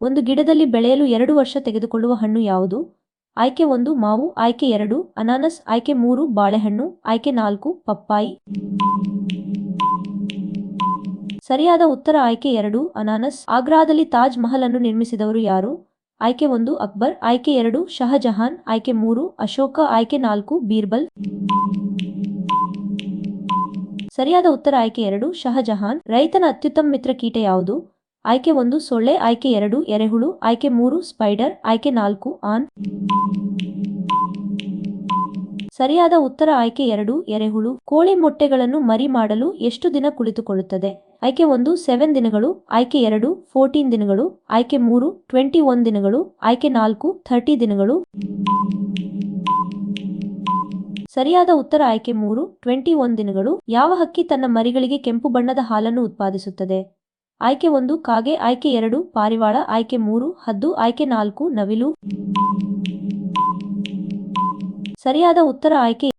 ಒಂದು ಗಿಡದಲ್ಲಿ ಬೆಳೆಯಲು 2 ವರ್ಷ ತೆಗೆದುಕೊಳ್ಳುವ ಹಣ್ಣು ಯಾವುದು? ಆಯ್ಕೆ 1 ಮಾವು, ಆಯ್ಕೆ 2 ಅನಾನಸ್, ಆಯ್ಕೆ 3 ಬಾಳೆಹಣ್ಣು, ಆಯ್ಕೆ 4 ಪಪ್ಪಾಯಿ. ಸರಿಯಾದ ಉತ್ತರ ಆಯ್ಕೆ 2 ಅನಾನಸ್. ಆಗ್ರಾದಲ್ಲಿ ತಾಜ್ ಮಹಲ್ ಅನ್ನು ನಿರ್ಮಿಸಿದವರು ಯಾರು? ಆಯ್ಕೆ 1 ಅಕ್ಬರ್, ಆಯ್ಕೆ 2 ಶಹಜಹಾನ್, ಆಯ್ಕೆ 3 ಅಶೋಕ, ಆಯ್ಕೆ 4 ಬೀರ್ಬಲ್. ಸರಿಯಾದ ಉತ್ತರ ಆಯ್ಕೆ 2 ಶಹಜಹಾನ್. ರೈತನ ಅತ್ಯುತ್ತಮ ಮಿತ್ರ ಕೀಟ ಯಾವುದು? ಆಯ್ಕೆ 1 ಸೊಳ್ಳೆ, ಆಯ್ಕೆ 2 ಎರೆಹುಳು, ಆಯ್ಕೆ 3 ಸ್ಪೈಡರ್, ಆಯ್ಕೆ 4 ಆನ್. ಸರಿಯಾದ ಉತ್ತರ ಆಯ್ಕೆ 2 ಎರೆಹುಳು. ಕೋಳಿ ಮೊಟ್ಟೆಗಳನ್ನು ಮರಿ ಮಾಡಲು ಎಷ್ಟು ದಿನ ಕುಳಿತುಕೊಳ್ಳುತ್ತದೆ? ಆಯ್ಕೆ 1 7 ದಿನಗಳು, ಆಯ್ಕೆ 2 14 ದಿನಗಳು, ಆಯ್ಕೆ 3 21 ದಿನಗಳು, ಆಯ್ಕೆ 4 30 ದಿನಗಳು. ಸರಿಯಾದ ಉತ್ತರ ಆಯ್ಕೆ 3 21 ದಿನಗಳು. ಯಾವ ಹಕ್ಕಿ ತನ್ನ ಮರಿಗಳಿಗೆ ಕೆಂಪು ಬಣ್ಣದ ಹಾಲನ್ನು ಉತ್ಪಾದಿಸುತ್ತದೆ? ಆಯ್ಕೆ 1 ಕಾಗೆ, ಆಯ್ಕೆ 2 ಪಾರಿವಾಳ, ಆಯ್ಕೆ 3 ಹದ್ದು, ಆಯ್ಕೆ 4 ನವಿಲು. ಸರಿಯಾದ ಉತ್ತರ ಆಯ್ಕೆ